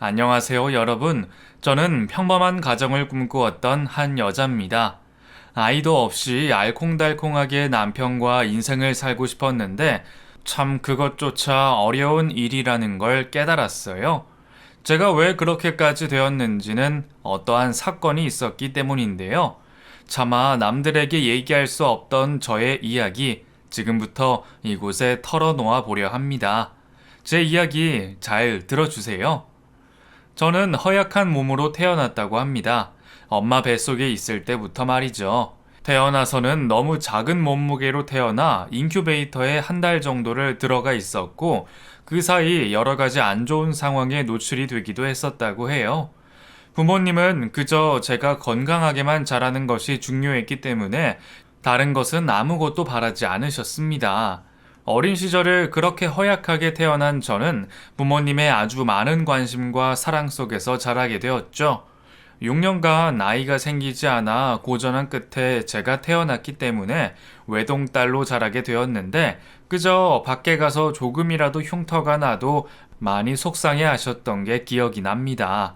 안녕하세요, 여러분. 저는 평범한 가정을 꿈꾸었던 한 여자입니다. 아이도 없이 알콩달콩하게 남편과 인생을 살고 싶었는데 참 그것조차 어려운 일이라는 걸 깨달았어요. 제가 왜 그렇게까지 되었는지는 어떠한 사건이 있었기 때문인데요. 차마 남들에게 얘기할 수 없던 저의 이야기, 지금부터 이곳에 털어놓아 보려 합니다. 제 이야기 잘 들어주세요. 저는 허약한 몸으로 태어났다고 합니다. 엄마 뱃속에 있을 때부터 말이죠. 태어나서는 너무 작은 몸무게로 태어나 인큐베이터에 한 달 정도를 들어가 있었고, 그 사이 여러 가지 안 좋은 상황에 노출이 되기도 했었다고 해요. 부모님은 그저 제가 건강하게만 자라는 것이 중요했기 때문에 다른 것은 아무것도 바라지 않으셨습니다. 어린 시절을 그렇게 허약하게 태어난 저는 부모님의 아주 많은 관심과 사랑 속에서 자라게 되었죠. 6년간 아이가 생기지 않아 고전한 끝에 제가 태어났기 때문에 외동딸로 자라게 되었는데 그저 밖에 가서 조금이라도 흉터가 나도 많이 속상해 하셨던 게 기억이 납니다.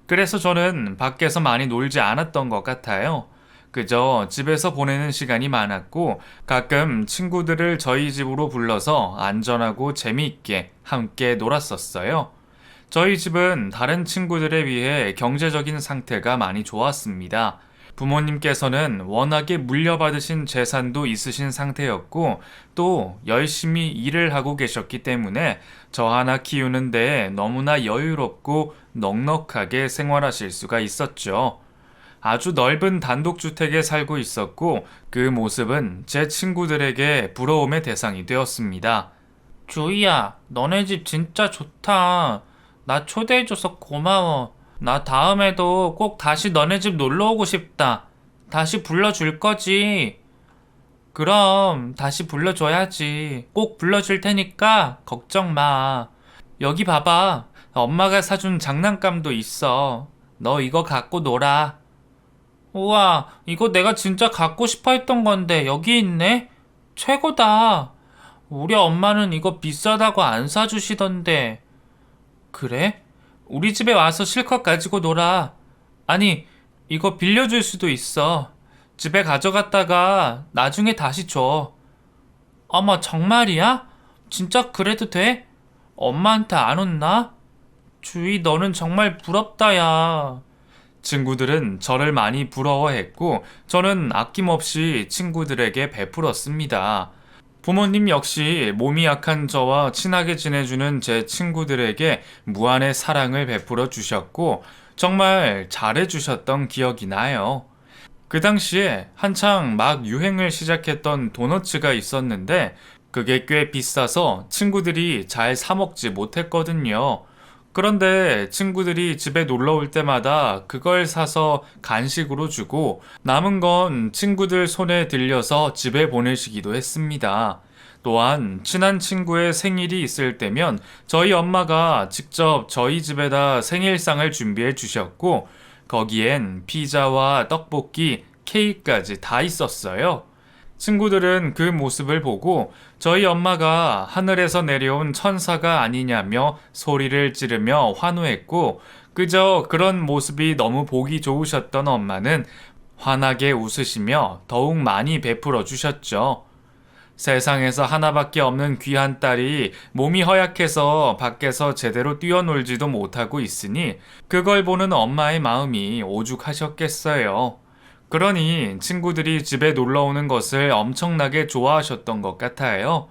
그래서 저는 밖에서 많이 놀지 않았던 것 같아요. 그저 집에서 보내는 시간이 많았고 가끔 친구들을 저희 집으로 불러서 안전하고 재미있게 함께 놀았었어요. 저희 집은 다른 친구들에 비해 경제적인 상태가 많이 좋았습니다. 부모님께서는 워낙에 물려받으신 재산도 있으신 상태였고 또 열심히 일을 하고 계셨기 때문에 저 하나 키우는 데 너무나 여유롭고 넉넉하게 생활하실 수가 있었죠. 아주 넓은 단독주택에 살고 있었고 그 모습은 제 친구들에게 부러움의 대상이 되었습니다. 주희야, 너네 집 진짜 좋다. 나 초대해줘서 고마워. 나 다음에도 꼭 다시 너네 집 놀러 오고 싶다. 다시 불러줄 거지? 그럼 다시 불러줘야지. 꼭 불러줄 테니까 걱정 마. 여기 봐봐. 엄마가 사준 장난감도 있어. 너 이거 갖고 놀아. 우와, 이거 내가 진짜 갖고 싶어 했던 건데 여기 있네? 최고다. 우리 엄마는 이거 비싸다고 안 사주시던데. 그래? 우리 집에 와서 실컷 가지고 놀아. 아니, 이거 빌려줄 수도 있어. 집에 가져갔다가 나중에 다시 줘. 어머, 정말이야? 진짜 그래도 돼? 엄마한테 안 혼나? 주희, 너는 정말 부럽다, 야. 친구들은 저를 많이 부러워했고, 저는 아낌없이 친구들에게 베풀었습니다. 부모님 역시 몸이 약한 저와 친하게 지내주는 제 친구들에게 무한의 사랑을 베풀어 주셨고, 정말 잘해주셨던 기억이 나요. 그 당시에 한창 막 유행을 시작했던 도너츠가 있었는데, 그게 꽤 비싸서 친구들이 잘 사먹지 못했거든요. 그런데 친구들이 집에 놀러 올 때마다 그걸 사서 간식으로 주고 남은 건 친구들 손에 들려서 집에 보내시기도 했습니다. 또한 친한 친구의 생일이 있을 때면 저희 엄마가 직접 저희 집에다 생일상을 준비해 주셨고 거기엔 피자와 떡볶이, 케이크까지 다 있었어요. 친구들은 그 모습을 보고 저희 엄마가 하늘에서 내려온 천사가 아니냐며 소리를 지르며 환호했고 그저 그런 모습이 너무 보기 좋으셨던 엄마는 환하게 웃으시며 더욱 많이 베풀어 주셨죠. 세상에서 하나밖에 없는 귀한 딸이 몸이 허약해서 밖에서 제대로 뛰어놀지도 못하고 있으니 그걸 보는 엄마의 마음이 오죽하셨겠어요. 그러니 친구들이 집에 놀러 오는 것을 엄청나게 좋아하셨던 것 같아요.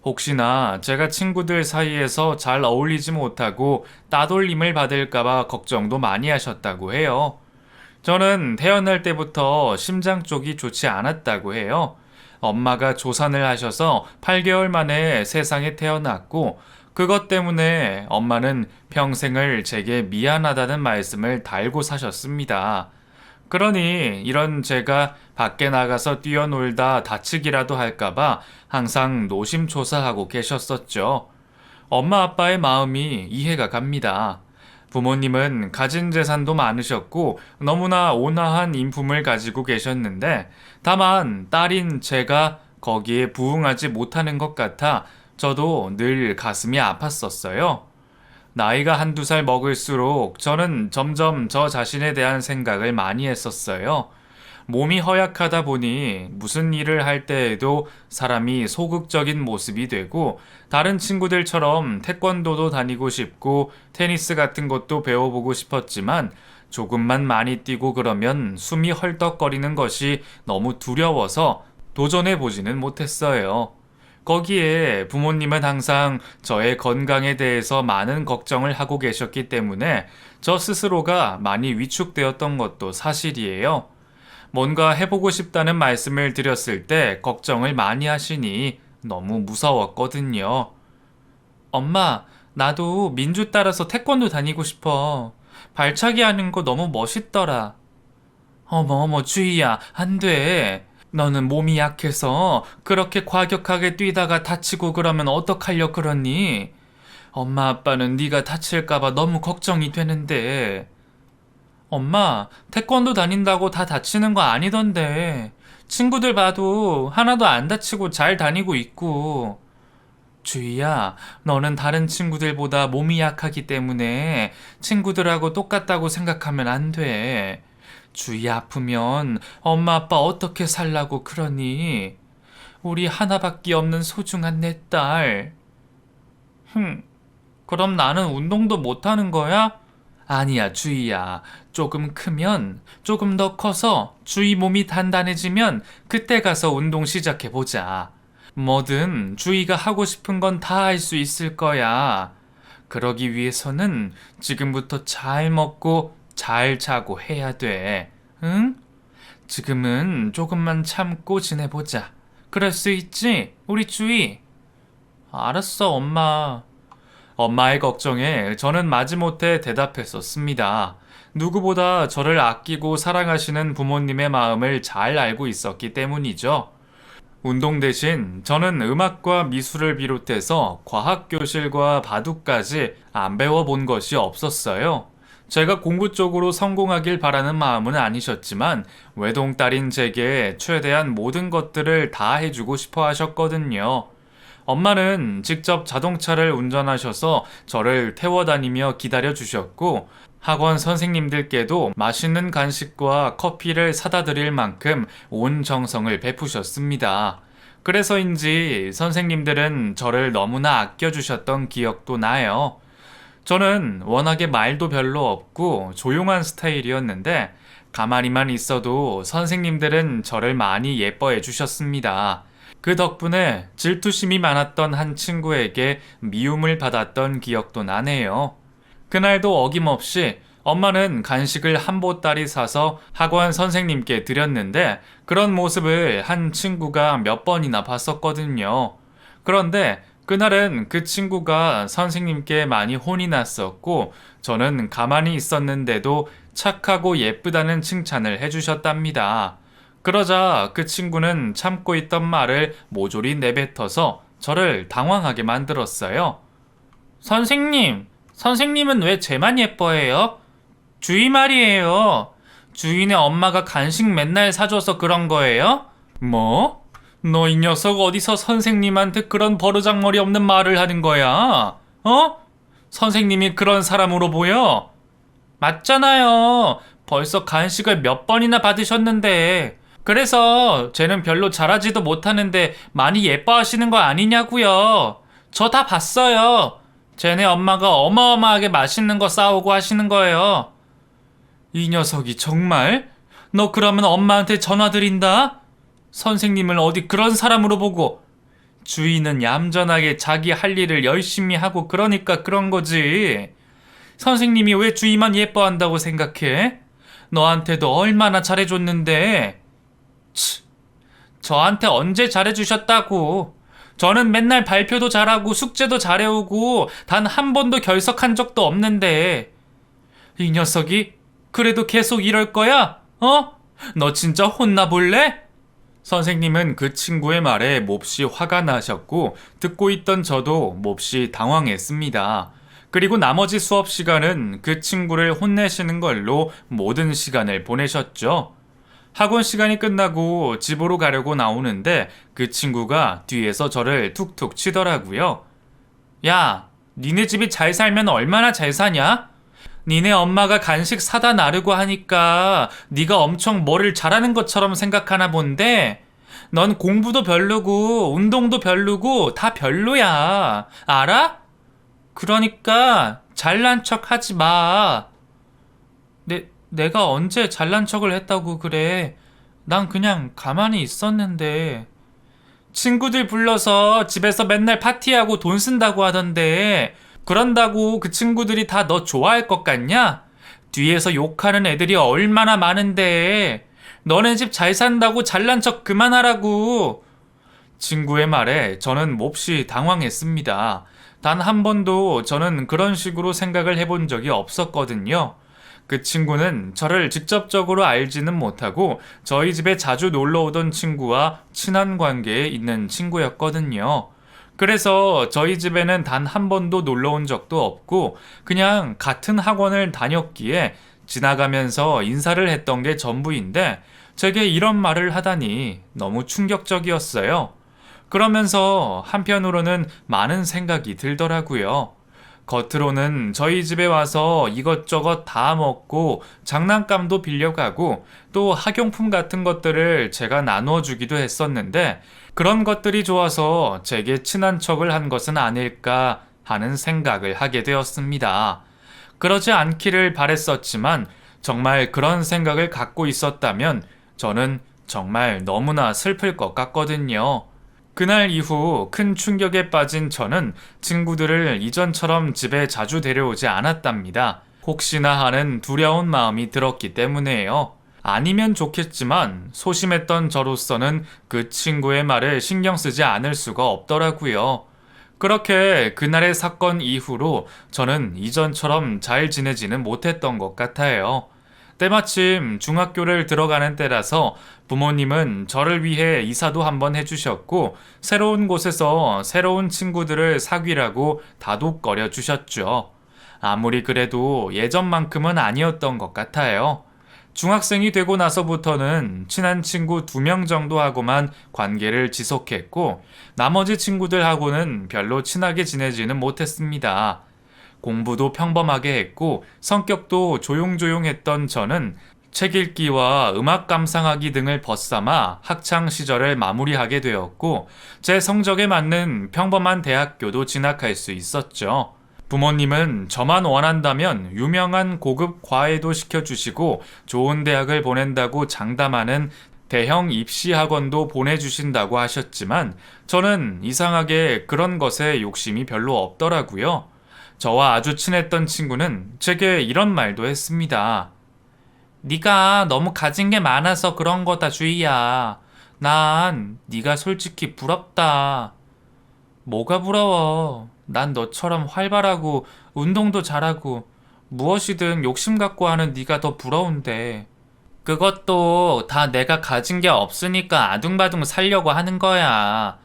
혹시나 제가 친구들 사이에서 잘 어울리지 못하고 따돌림을 받을까봐 걱정도 많이 하셨다고 해요. 저는 태어날 때부터 심장 쪽이 좋지 않았다고 해요. 엄마가 조산을 하셔서 8개월 만에 세상에 태어났고, 그것 때문에 엄마는 평생을 제게 미안하다는 말씀을 달고 사셨습니다. 그러니 이런 제가 밖에 나가서 뛰어놀다 다치기라도 할까봐 항상 노심초사하고 계셨었죠. 엄마 아빠의 마음이 이해가 갑니다. 부모님은 가진 재산도 많으셨고 너무나 온화한 인품을 가지고 계셨는데 다만 딸인 제가 거기에 부응하지 못하는 것 같아 저도 늘 가슴이 아팠었어요. 나이가 한두 살 먹을수록 저는 점점 저 자신에 대한 생각을 많이 했었어요. 몸이 허약하다 보니 무슨 일을 할 때에도 사람이 소극적인 모습이 되고 다른 친구들처럼 태권도도 다니고 싶고 테니스 같은 것도 배워보고 싶었지만 조금만 많이 뛰고 그러면 숨이 헐떡거리는 것이 너무 두려워서 도전해보지는 못했어요. 거기에 부모님은 항상 저의 건강에 대해서 많은 걱정을 하고 계셨기 때문에 저 스스로가 많이 위축되었던 것도 사실이에요. 뭔가 해보고 싶다는 말씀을 드렸을 때 걱정을 많이 하시니 너무 무서웠거든요. 엄마, 나도 민주 따라서 태권도 다니고 싶어. 발차기 하는 거 너무 멋있더라. 어머, 주희야, 안 돼. 너는 몸이 약해서 그렇게 과격하게 뛰다가 다치고 그러면 어떡하려 그러니? 엄마 아빠는 네가 다칠까봐 너무 걱정이 되는데. 엄마, 태권도 다닌다고 다 다치는 거 아니던데. 친구들 봐도 하나도 안 다치고 잘 다니고 있고. 주희야, 너는 다른 친구들보다 몸이 약하기 때문에 친구들하고 똑같다고 생각하면 안 돼. 주희 아프면 엄마 아빠 어떻게 살라고 그러니? 우리 하나밖에 없는 소중한 내 딸. 그럼 나는 운동도 못하는 거야? 아니야, 주희야. 조금 크면, 조금 더 커서 주희 몸이 단단해지면 그때 가서 운동 시작해보자. 뭐든 주희가 하고 싶은 건 다 할 수 있을 거야. 그러기 위해서는 지금부터 잘 먹고 잘 자고 해야 돼. 응? 지금은 조금만 참고 지내보자. 그럴 수 있지? 우리 주희. 알았어, 엄마. 엄마의 걱정에 저는 마지못해 대답했었습니다. 누구보다 저를 아끼고 사랑하시는 부모님의 마음을 잘 알고 있었기 때문이죠. 운동 대신 저는 음악과 미술을 비롯해서 과학교실과 바둑까지 안 배워본 것이 없었어요. 제가 공부 쪽으로 성공하길 바라는 마음은 아니셨지만 외동딸인 제게 최대한 모든 것들을 다 해주고 싶어 하셨거든요. 엄마는 직접 자동차를 운전하셔서 저를 태워 다니며 기다려 주셨고 학원 선생님들께도 맛있는 간식과 커피를 사다 드릴 만큼 온 정성을 베푸셨습니다. 그래서인지 선생님들은 저를 너무나 아껴주셨던 기억도 나요. 저는 워낙에 말도 별로 없고 조용한 스타일이었는데 가만히만 있어도 선생님들은 저를 많이 예뻐해 주셨습니다. 그 덕분에 질투심이 많았던 한 친구에게 미움을 받았던 기억도 나네요. 그날도 어김없이 엄마는 간식을 한 보따리 사서 학원 선생님께 드렸는데 그런 모습을 한 친구가 몇 번이나 봤었거든요. 그런데 그날은 그 친구가 선생님께 많이 혼이 났었고 저는 가만히 있었는데도 착하고 예쁘다는 칭찬을 해주셨답니다. 그러자 그 친구는 참고 있던 말을 모조리 내뱉어서 저를 당황하게 만들었어요. 선생님은 왜 쟤만 예뻐해요? 주희 말이에요. 주희네 엄마가 간식 맨날 사줘서 그런 거예요? 뭐? 너 이 녀석 어디서 선생님한테 그런 버르장머리 없는 말을 하는 거야? 어? 선생님이 그런 사람으로 보여? 맞잖아요. 벌써 간식을 몇 번이나 받으셨는데. 그래서 쟤는 별로 잘하지도 못하는데 많이 예뻐하시는 거 아니냐고요. 저 다 봤어요. 쟤네 엄마가 어마어마하게 맛있는 거 싸오고 하시는 거예요. 이 녀석이 정말? 너 그러면 엄마한테 전화 드린다? 선생님을 어디 그런 사람으로 보고. 주희는 얌전하게 자기 할 일을 열심히 하고 그러니까 그런 거지. 선생님이 왜 주희만 예뻐한다고 생각해? 너한테도 얼마나 잘해줬는데. 저한테 언제 잘해주셨다고. 저는 맨날 발표도 잘하고 숙제도 잘해오고 단 한 번도 결석한 적도 없는데. 이 녀석이 그래도 계속 이럴 거야? 어? 너 진짜 혼나볼래? 선생님은 그 친구의 말에 몹시 화가 나셨고 듣고 있던 저도 몹시 당황했습니다. 그리고 나머지 수업 시간은 그 친구를 혼내시는 걸로 모든 시간을 보내셨죠. 학원 시간이 끝나고 집으로 가려고 나오는데 그 친구가 뒤에서 저를 툭툭 치더라고요. 야, 니네 집이 잘 살면 얼마나 잘 사냐? 니네 엄마가 간식 사다 나르고 하니까 네가 엄청 뭐를 잘하는 것처럼 생각하나 본데 넌 공부도 별로고 운동도 별로고 다 별로야. 알아? 그러니까 잘난 척 하지 마. 내가 언제 잘난 척을 했다고 그래. 난 그냥 가만히 있었는데. 친구들 불러서 집에서 맨날 파티하고 돈 쓴다고 하던데 그런다고 그 친구들이 다 너 좋아할 것 같냐? 뒤에서 욕하는 애들이 얼마나 많은데 너네 집 잘 산다고 잘난 척 그만하라고. 친구의 말에 저는 몹시 당황했습니다. 단 한 번도 저는 그런 식으로 생각을 해본 적이 없었거든요. 그 친구는 저를 직접적으로 알지는 못하고 저희 집에 자주 놀러 오던 친구와 친한 관계에 있는 친구였거든요. 그래서 저희 집에는 단 한 번도 놀러 온 적도 없고 그냥 같은 학원을 다녔기에 지나가면서 인사를 했던 게 전부인데 제게 이런 말을 하다니 너무 충격적이었어요. 그러면서 한편으로는 많은 생각이 들더라고요. 겉으로는 저희 집에 와서 이것저것 다 먹고 장난감도 빌려가고 또 학용품 같은 것들을 제가 나누어 주기도 했었는데 그런 것들이 좋아서 제게 친한 척을 한 것은 아닐까 하는 생각을 하게 되었습니다. 그러지 않기를 바랬었지만 정말 그런 생각을 갖고 있었다면 저는 정말 너무나 슬플 것 같거든요. 그날 이후 큰 충격에 빠진 저는 친구들을 이전처럼 집에 자주 데려오지 않았답니다. 혹시나 하는 두려운 마음이 들었기 때문에요. 아니면 좋겠지만 소심했던 저로서는 그 친구의 말을 신경 쓰지 않을 수가 없더라고요. 그렇게 그날의 사건 이후로 저는 이전처럼 잘 지내지는 못했던 것 같아요. 때마침 중학교를 들어가는 때라서 부모님은 저를 위해 이사도 한번 해주셨고 새로운 곳에서 새로운 친구들을 사귀라고 다독거려 주셨죠. 아무리 그래도 예전만큼은 아니었던 것 같아요. 중학생이 되고 나서부터는 친한 친구 2명 정도하고만 관계를 지속했고 나머지 친구들하고는 별로 친하게 지내지는 못했습니다. 공부도 평범하게 했고 성격도 조용조용했던 저는 책 읽기와 음악 감상하기 등을 벗삼아 학창 시절을 마무리하게 되었고 제 성적에 맞는 평범한 대학교도 진학할 수 있었죠. 부모님은 저만 원한다면 유명한 고급 과외도 시켜주시고 좋은 대학을 보낸다고 장담하는 대형 입시 학원도 보내주신다고 하셨지만 저는 이상하게 그런 것에 욕심이 별로 없더라고요. 저와 아주 친했던 친구는 제게 이런 말도 했습니다. 네가 너무 가진 게 많아서 그런 거다, 주희야. 난 네가 솔직히 부럽다. 뭐가 부러워? 난 너처럼 활발하고 운동도 잘하고 무엇이든 욕심 갖고 하는 네가 더 부러운데. 그것도 다 내가 가진 게 없으니까 아둥바둥 살려고 하는 거야.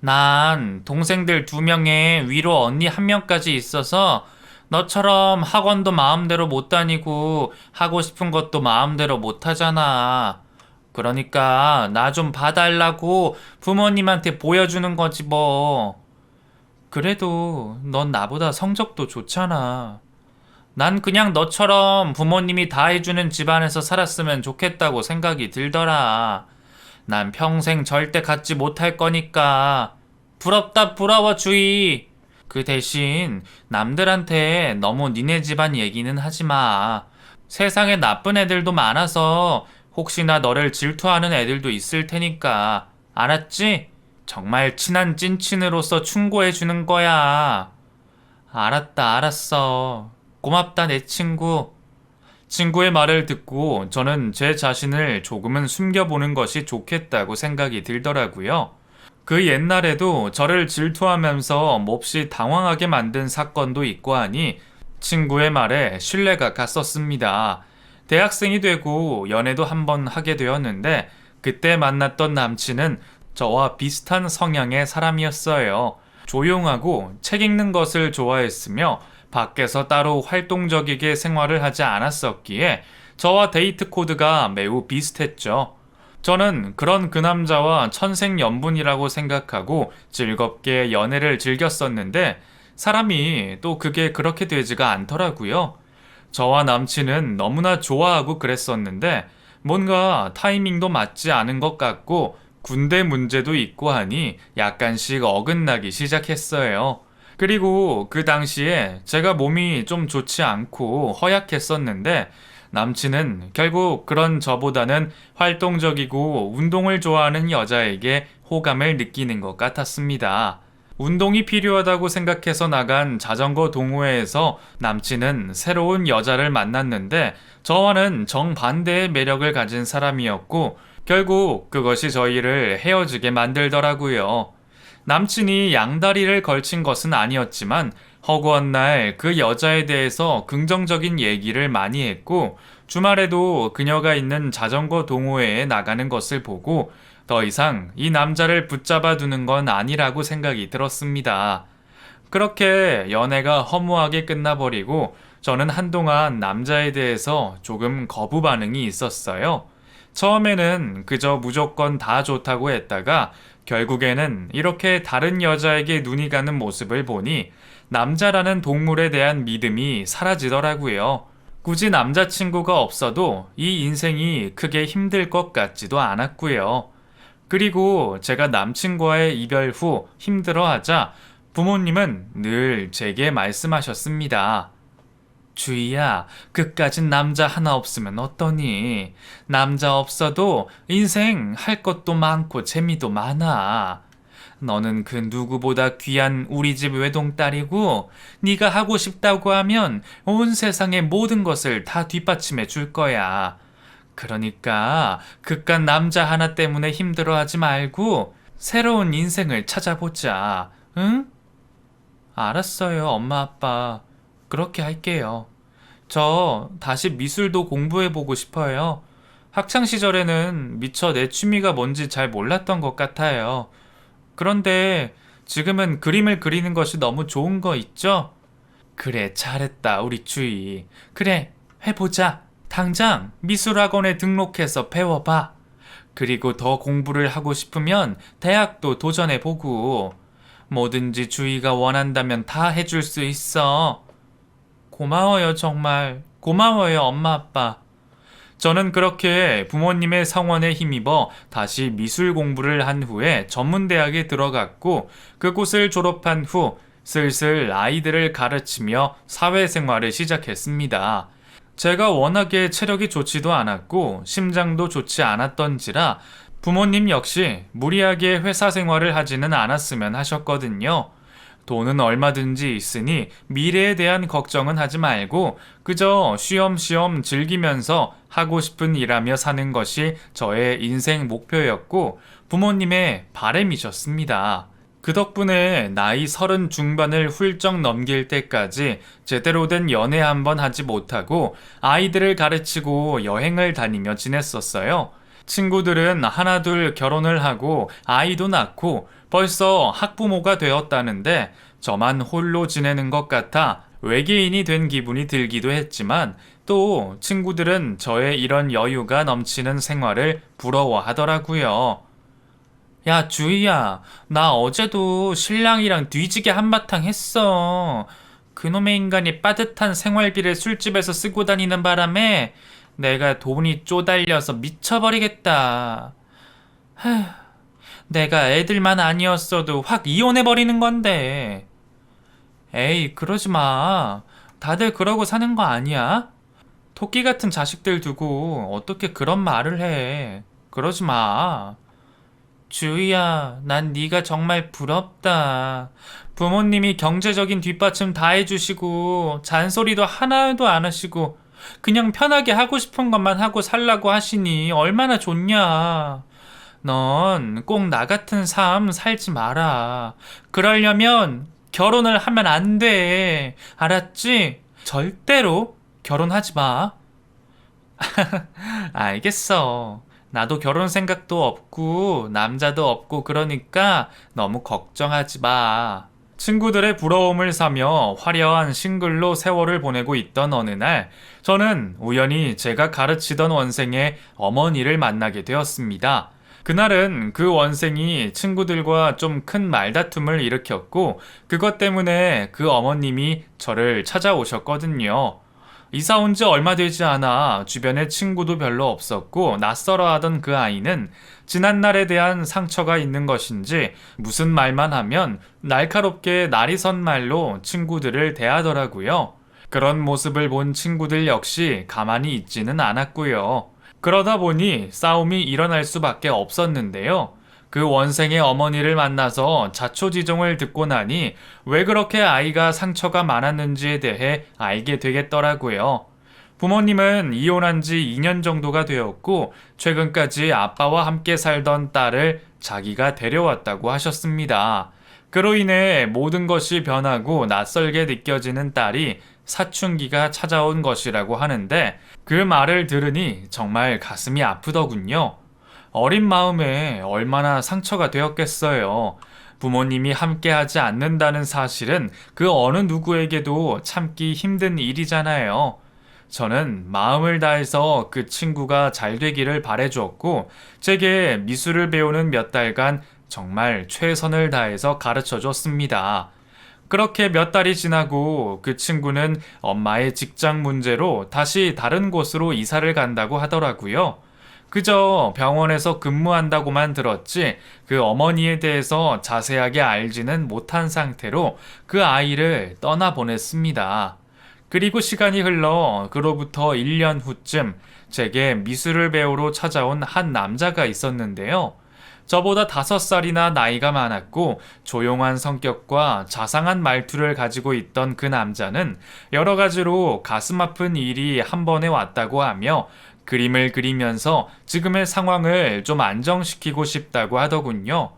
난 동생들 2명에 위로 언니 1명까지 있어서 너처럼 학원도 마음대로 못 다니고 하고 싶은 것도 마음대로 못 하잖아. 그러니까 나 좀 봐달라고 부모님한테 보여주는 거지 뭐. 그래도 넌 나보다 성적도 좋잖아. 난 그냥 너처럼 부모님이 다 해주는 집안에서 살았으면 좋겠다고 생각이 들더라. 난 평생 절대 갖지 못할 거니까. 부럽다 부러워 주의. 그 대신 남들한테 너무 니네 집안 얘기는 하지 마. 세상에 나쁜 애들도 많아서 혹시나 너를 질투하는 애들도 있을 테니까. 알았지? 정말 친한 찐친으로서 충고해 주는 거야. 알았다, 알았어. 고맙다, 내 친구. 친구의 말을 듣고 저는 제 자신을 조금은 숨겨보는 것이 좋겠다고 생각이 들더라고요. 그 옛날에도 저를 질투하면서 몹시 당황하게 만든 사건도 있고 하니 친구의 말에 신뢰가 갔었습니다. 대학생이 되고 연애도 한번 하게 되었는데 그때 만났던 남친은 저와 비슷한 성향의 사람이었어요. 조용하고 책 읽는 것을 좋아했으며 밖에서 따로 활동적이게 생활을 하지 않았었기에 저와 데이트 코드가 매우 비슷했죠. 저는 그런 그 남자와 천생연분이라고 생각하고 즐겁게 연애를 즐겼었는데 사람이 또 그게 그렇게 되지가 않더라고요. 저와 남친은 너무나 좋아하고 그랬었는데 뭔가 타이밍도 맞지 않은 것 같고 군대 문제도 있고 하니 약간씩 어긋나기 시작했어요. 그리고 그 당시에 제가 몸이 좀 좋지 않고 허약했었는데 남친은 결국 그런 저보다는 활동적이고 운동을 좋아하는 여자에게 호감을 느끼는 것 같았습니다. 운동이 필요하다고 생각해서 나간 자전거 동호회에서 남친은 새로운 여자를 만났는데 저와는 정반대의 매력을 가진 사람이었고 결국 그것이 저희를 헤어지게 만들더라고요. 남친이 양다리를 걸친 것은 아니었지만 허구한 날 그 여자에 대해서 긍정적인 얘기를 많이 했고 주말에도 그녀가 있는 자전거 동호회에 나가는 것을 보고 더 이상 이 남자를 붙잡아 두는 건 아니라고 생각이 들었습니다. 그렇게 연애가 허무하게 끝나버리고 저는 한동안 남자에 대해서 조금 거부 반응이 있었어요. 처음에는 그저 무조건 다 좋다고 했다가 결국에는 이렇게 다른 여자에게 눈이 가는 모습을 보니 남자라는 동물에 대한 믿음이 사라지더라고요. 굳이 남자친구가 없어도 이 인생이 크게 힘들 것 같지도 않았고요. 그리고 제가 남친과의 이별 후 힘들어하자 부모님은 늘 제게 말씀하셨습니다. 주희야, 그까진 남자 하나 없으면 어떠니? 남자 없어도 인생 할 것도 많고 재미도 많아. 너는 그 누구보다 귀한 우리 집 외동딸이고 네가 하고 싶다고 하면 온 세상의 모든 것을 다 뒷받침해 줄 거야. 그러니까 그깟 남자 하나 때문에 힘들어하지 말고 새로운 인생을 찾아보자. 응? 알았어요, 엄마 아빠. 그렇게 할게요. 저 다시 미술도 공부해보고 싶어요. 학창 시절에는 미처 내 취미가 뭔지 잘 몰랐던 것 같아요. 그런데 지금은 그림을 그리는 것이 너무 좋은 거 있죠? 그래, 잘했다, 우리 주희. 그래, 해보자. 당장 미술학원에 등록해서 배워봐. 그리고 더 공부를 하고 싶으면 대학도 도전해보고. 뭐든지 주희가 원한다면 다 해줄 수 있어. 고마워요, 정말. 고마워요, 엄마, 아빠. 저는 그렇게 부모님의 성원에 힘입어 다시 미술 공부를 한 후에 전문대학에 들어갔고 그곳을 졸업한 후 슬슬 아이들을 가르치며 사회생활을 시작했습니다. 제가 워낙에 체력이 좋지도 않았고 심장도 좋지 않았던지라 부모님 역시 무리하게 회사 생활을 하지는 않았으면 하셨거든요. 돈은 얼마든지 있으니 미래에 대한 걱정은 하지 말고 그저 쉬엄쉬엄 즐기면서 하고 싶은 일하며 사는 것이 저의 인생 목표였고 부모님의 바람이셨습니다. 그 덕분에 나이 30 중반을 훌쩍 넘길 때까지 제대로 된 연애 한번 하지 못하고 아이들을 가르치고 여행을 다니며 지냈었어요. 친구들은 하나둘 결혼을 하고 아이도 낳고 벌써 학부모가 되었다는데 저만 홀로 지내는 것 같아 외계인이 된 기분이 들기도 했지만 또 친구들은 저의 이런 여유가 넘치는 생활을 부러워하더라고요. 야, 주희야, 나 어제도 신랑이랑 뒤지게 한바탕 했어. 그놈의 인간이 빠듯한 생활비를 술집에서 쓰고 다니는 바람에 내가 돈이 쪼달려서 미쳐버리겠다. 하, 내가 애들만 아니었어도 확 이혼해버리는 건데. 에이, 그러지 마. 다들 그러고 사는 거 아니야? 토끼 같은 자식들 두고 어떻게 그런 말을 해. 그러지 마. 주희야, 난 네가 정말 부럽다. 부모님이 경제적인 뒷받침 다 해주시고 잔소리도 하나도 안 하시고 그냥 편하게 하고 싶은 것만 하고 살라고 하시니 얼마나 좋냐. 넌 꼭 나 같은 삶 살지 마라. 그러려면 결혼을 하면 안 돼. 알았지? 절대로 결혼하지 마. 알겠어. 나도 결혼 생각도 없고 남자도 없고 그러니까 너무 걱정하지 마. 친구들의 부러움을 사며 화려한 싱글로 세월을 보내고 있던 어느 날 저는 우연히 제가 가르치던 원생의 어머니를 만나게 되었습니다. 그날은 그 원생이 친구들과 좀 큰 말다툼을 일으켰고, 그것 때문에 그 어머님이 저를 찾아오셨거든요. 이사 온 지 얼마 되지 않아 주변에 친구도 별로 없었고 낯설어 하던 그 아이는 지난날에 대한 상처가 있는 것인지 무슨 말만 하면 날카롭게 날이 선 말로 친구들을 대하더라고요. 그런 모습을 본 친구들 역시 가만히 있지는 않았고요. 그러다 보니 싸움이 일어날 수밖에 없었는데요. 그 원생의 어머니를 만나서 자초지종을 듣고 나니 왜 그렇게 아이가 상처가 많았는지에 대해 알게 되겠더라고요. 부모님은 이혼한 지 2년 정도가 되었고 최근까지 아빠와 함께 살던 딸을 자기가 데려왔다고 하셨습니다. 그로 인해 모든 것이 변하고 낯설게 느껴지는 딸이 사춘기가 찾아온 것이라고 하는데 그 말을 들으니 정말 가슴이 아프더군요. 어린 마음에 얼마나 상처가 되었겠어요. 부모님이 함께하지 않는다는 사실은 그 어느 누구에게도 참기 힘든 일이잖아요. 저는 마음을 다해서 그 친구가 잘 되기를 바래주었고, 제게 미술을 배우는 몇 달간 정말 최선을 다해서 가르쳐 줬습니다. 그렇게 몇 달이 지나고 그 친구는 엄마의 직장 문제로 다시 다른 곳으로 이사를 간다고 하더라고요. 그저 병원에서 근무한다고만 들었지 그 어머니에 대해서 자세하게 알지는 못한 상태로 그 아이를 떠나보냈습니다. 그리고 시간이 흘러 그로부터 1년 후쯤 제게 미술을 배우러 찾아온 한 남자가 있었는데요. 저보다 5살이나 나이가 많았고 조용한 성격과 자상한 말투를 가지고 있던 그 남자는 여러 가지로 가슴 아픈 일이 한 번에 왔다고 하며 그림을 그리면서 지금의 상황을 좀 안정시키고 싶다고 하더군요.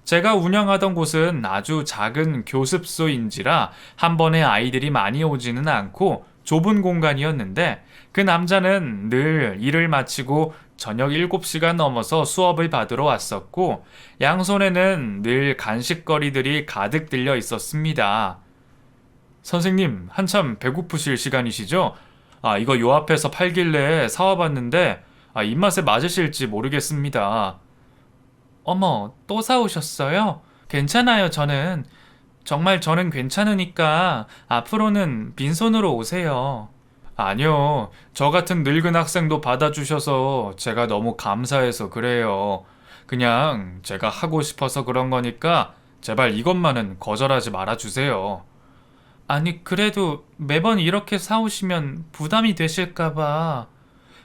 제가 운영하던 곳은 아주 작은 교습소인지라 한 번에 아이들이 많이 오지는 않고 좁은 공간이었는데 그 남자는 늘 일을 마치고 저녁 7시가 넘어서 수업을 받으러 왔었고 양손에는 늘 간식거리들이 가득 들려 있었습니다. 선생님, 한참 배고프실 시간이시죠? 이거 요 앞에서 팔길래 사와봤는데 입맛에 맞으실지 모르겠습니다. 어머, 또 사오셨어요? 괜찮아요, 저는. 정말 저는 괜찮으니까 앞으로는 빈손으로 오세요. 아니요, 저 같은 늙은 학생도 받아주셔서 제가 너무 감사해서 그래요. 그냥 제가 하고 싶어서 그런 거니까 제발 이것만은 거절하지 말아주세요. 아니, 그래도 매번 이렇게 사오시면 부담이 되실까봐.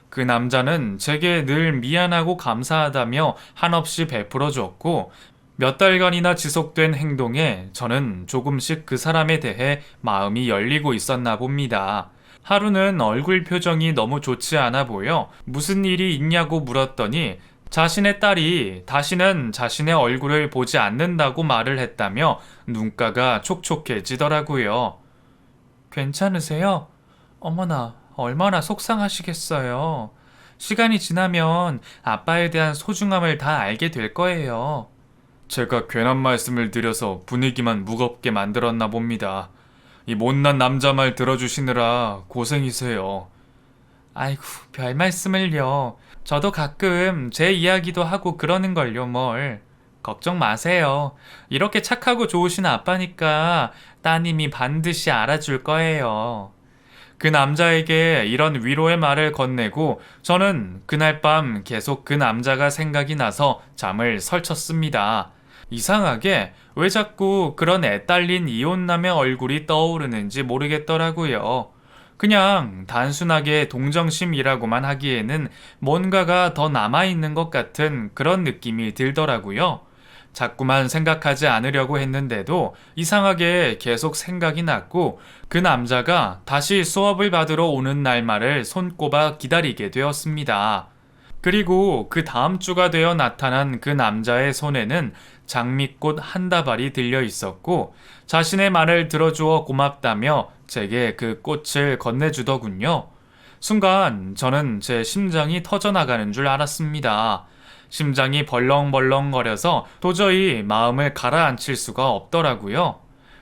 그 남자는 제게 늘 미안하고 감사하다며 한없이 베풀어 줬고 몇 달간이나 지속된 행동에 저는 조금씩 그 사람에 대해 마음이 열리고 있었나 봅니다. 하루는 얼굴 표정이 너무 좋지 않아 보여 무슨 일이 있냐고 물었더니 자신의 딸이 다시는 자신의 얼굴을 보지 않는다고 말을 했다며 눈가가 촉촉해지더라고요. 괜찮으세요? 어머나, 얼마나 속상하시겠어요. 시간이 지나면 아빠에 대한 소중함을 다 알게 될 거예요. 제가 괜한 말씀을 드려서 분위기만 무겁게 만들었나 봅니다. 이 못난 남자 말 들어주시느라 고생이세요. 아이고, 별 말씀을요. 저도 가끔 제 이야기도 하고 그러는걸요, 뭘. 걱정 마세요. 이렇게 착하고 좋으신 아빠니까 따님이 반드시 알아줄 거예요. 그 남자에게 이런 위로의 말을 건네고 저는 그날 밤 계속 그 남자가 생각이 나서 잠을 설쳤습니다. 이상하게 왜 자꾸 그런 애딸린 이혼남의 얼굴이 떠오르는지 모르겠더라고요. 그냥 단순하게 동정심이라고만 하기에는 뭔가가 더 남아있는 것 같은 그런 느낌이 들더라고요. 자꾸만 생각하지 않으려고 했는데도 이상하게 계속 생각이 났고 그 남자가 다시 수업을 받으러 오는 날만을 손꼽아 기다리게 되었습니다. 그리고 그 다음 주가 되어 나타난 그 남자의 손에는 장미꽃 한 다발이 들려 있었고 자신의 말을 들어주어 고맙다며 제게 그 꽃을 건네주더군요. 순간 저는 제 심장이 터져나가는 줄 알았습니다. 심장이 벌렁벌렁거려서 도저히 마음을 가라앉힐 수가 없더라고요.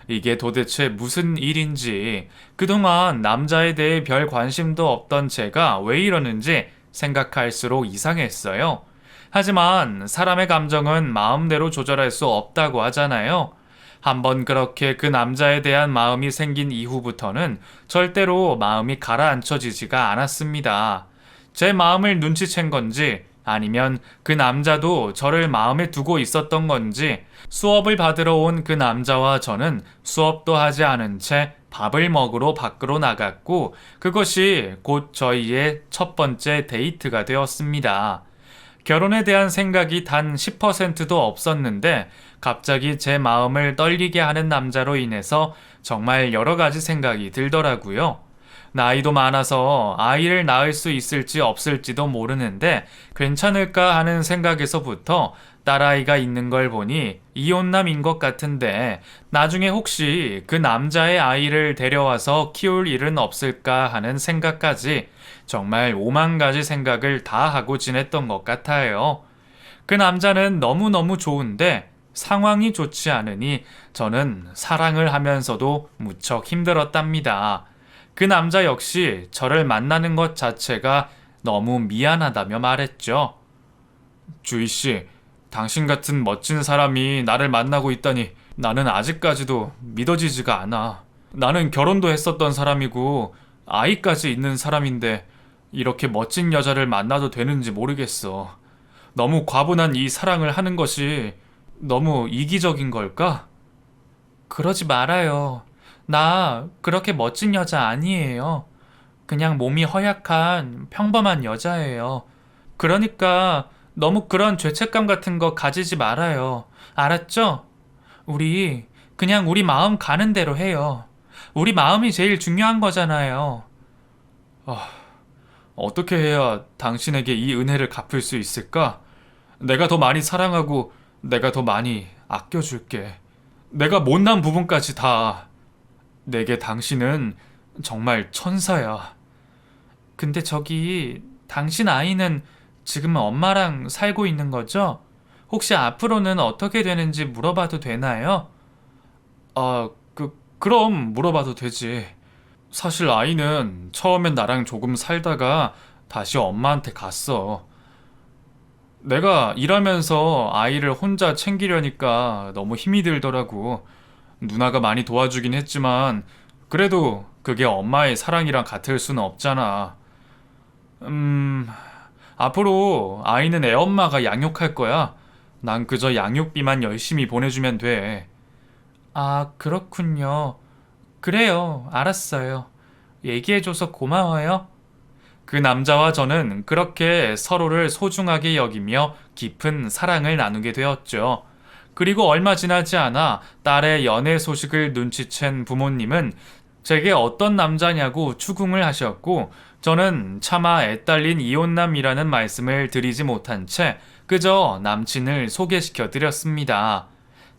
이게 도대체 무슨 일인지, 그동안 남자에 대해 별 관심도 없던 제가 왜 이러는지 생각할수록 이상했어요. 하지만 사람의 감정은 마음대로 조절할 수 없다고 하잖아요. 한번 그렇게 그 남자에 대한 마음이 생긴 이후부터는 절대로 마음이 가라앉혀지지가 않았습니다. 제 마음을 눈치챈 건지 아니면 그 남자도 저를 마음에 두고 있었던 건지 수업을 받으러 온 그 남자와 저는 수업도 하지 않은 채 밥을 먹으러 밖으로 나갔고 그것이 곧 저희의 첫 번째 데이트가 되었습니다. 결혼에 대한 생각이 단 10%도 없었는데 갑자기 제 마음을 떨리게 하는 남자로 인해서 정말 여러 가지 생각이 들더라고요. 나이도 많아서 아이를 낳을 수 있을지 없을지도 모르는데 괜찮을까 하는 생각에서부터 딸아이가 있는 걸 보니 이혼남인 것 같은데 나중에 혹시 그 남자의 아이를 데려와서 키울 일은 없을까 하는 생각까지 정말 오만 가지 생각을 다 하고 지냈던 것 같아요. 그 남자는 너무너무 좋은데 상황이 좋지 않으니 저는 사랑을 하면서도 무척 힘들었답니다. 그 남자 역시 저를 만나는 것 자체가 너무 미안하다며 말했죠. 주희씨, 당신 같은 멋진 사람이 나를 만나고 있다니 나는 아직까지도 믿어지지가 않아. 나는 결혼도 했었던 사람이고 아이까지 있는 사람인데 이렇게 멋진 여자를 만나도 되는지 모르겠어. 너무 과분한 이 사랑을 하는 것이 너무 이기적인 걸까? 그러지 말아요. 나 그렇게 멋진 여자 아니에요. 그냥 몸이 허약한 평범한 여자예요. 그러니까 너무 그런 죄책감 같은 거 가지지 말아요. 알았죠? 그냥 우리 마음 가는 대로 해요. 우리 마음이 제일 중요한 거잖아요. 어떻게 해야 당신에게 이 은혜를 갚을 수 있을까? 내가 더 많이 사랑하고 내가 더 많이 아껴줄게. 내가 못난 부분까지 다. 내게 당신은 정말 천사야. 근데 당신 아이는 지금 엄마랑 살고 있는 거죠? 혹시 앞으로는 어떻게 되는지 물어봐도 되나요? 그럼 물어봐도 되지. 사실 아이는 처음엔 나랑 조금 살다가 다시 엄마한테 갔어. 내가 일하면서 아이를 혼자 챙기려니까 너무 힘이 들더라고. 누나가 많이 도와주긴 했지만, 그래도 그게 엄마의 사랑이랑 같을 수는 없잖아. 앞으로 아이는 애엄마가 양육할 거야. 난 그저 양육비만 열심히 보내주면 돼. 아, 그렇군요. 그래요. 알았어요. 얘기해줘서 고마워요. 그 남자와 저는 그렇게 서로를 소중하게 여기며 깊은 사랑을 나누게 되었죠. 그리고 얼마 지나지 않아 딸의 연애 소식을 눈치챈 부모님은 제게 어떤 남자냐고 추궁을 하셨고 저는 차마 애딸린 이혼남이라는 말씀을 드리지 못한 채 그저 남친을 소개시켜 드렸습니다.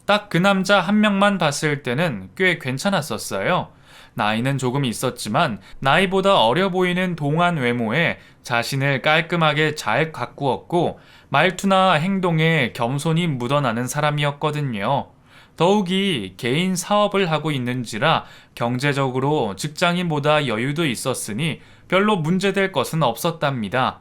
딱 그 남자 한 명만 봤을 때는 꽤 괜찮았었어요. 나이는 조금 있었지만 나이보다 어려 보이는 동안 외모에 자신을 깔끔하게 잘 가꾸었고 말투나 행동에 겸손이 묻어나는 사람이었거든요. 더욱이 개인 사업을 하고 있는지라 경제적으로 직장인보다 여유도 있었으니 별로 문제될 것은 없었답니다.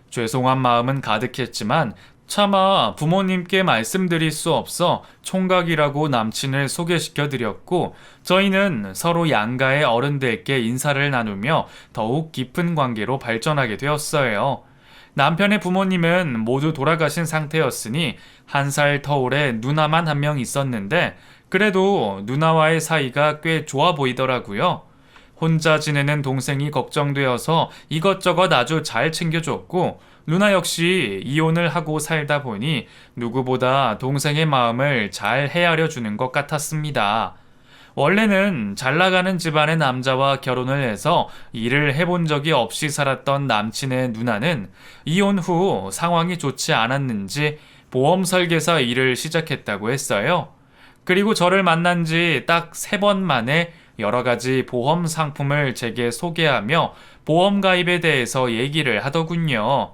죄송한 마음은 가득했지만 차마 부모님께 말씀드릴 수 없어 총각이라고 남친을 소개시켜 드렸고 저희는 서로 양가의 어른들께 인사를 나누며 더욱 깊은 관계로 발전하게 되었어요. 남편의 부모님은 모두 돌아가신 상태였으니 1살 터울에 누나만 한 명 있었는데 그래도 누나와의 사이가 꽤 좋아 보이더라고요. 혼자 지내는 동생이 걱정되어서 이것저것 아주 잘 챙겨줬고 누나 역시 이혼을 하고 살다 보니 누구보다 동생의 마음을 잘 헤아려 주는 것 같았습니다. 원래는 잘 나가는 집안의 남자와 결혼을 해서 일을 해본 적이 없이 살았던 남친의 누나는 이혼 후 상황이 좋지 않았는지 보험 설계사 일을 시작했다고 했어요. 그리고 저를 만난 지 딱 3번 만에 여러 가지 보험 상품을 제게 소개하며 보험 가입에 대해서 얘기를 하더군요.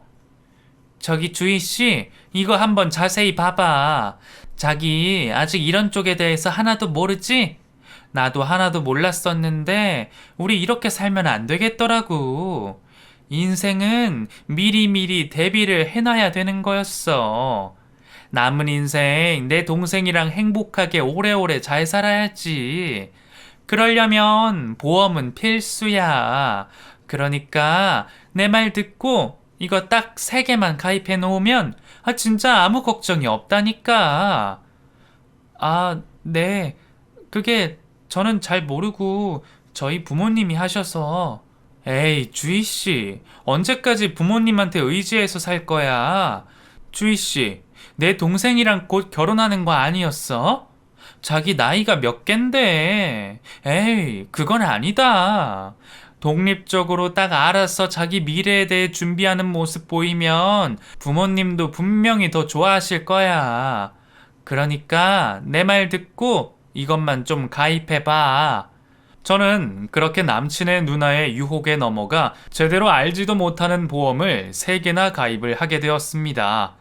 저기 주희씨, 이거 한번 자세히 봐봐. 자기 아직 이런 쪽에 대해서 하나도 모르지? 나도 하나도 몰랐었는데 우리 이렇게 살면 안 되겠더라고. 인생은 미리미리 대비를 해놔야 되는 거였어. 남은 인생 내 동생이랑 행복하게 오래오래 잘 살아야지. 그러려면 보험은 필수야. 그러니까 내 말 듣고 이거 딱 3개만 가입해 놓으면 진짜 아무 걱정이 없다니까. 아, 네. 그게 저는 잘 모르고 저희 부모님이 하셔서. 에이, 주희씨. 언제까지 부모님한테 의지해서 살 거야? 주희씨, 내 동생이랑 곧 결혼하는 거 아니었어? 자기 나이가 몇 갠데. 에이, 그건 아니다. 독립적으로 딱 알아서 자기 미래에 대해 준비하는 모습 보이면 부모님도 분명히 더 좋아하실 거야. 그러니까 내 말 듣고 이것만 좀 가입해봐. 저는 그렇게 남친의 누나의 유혹에 넘어가 제대로 알지도 못하는 보험을 3개나 가입을 하게 되었습니다.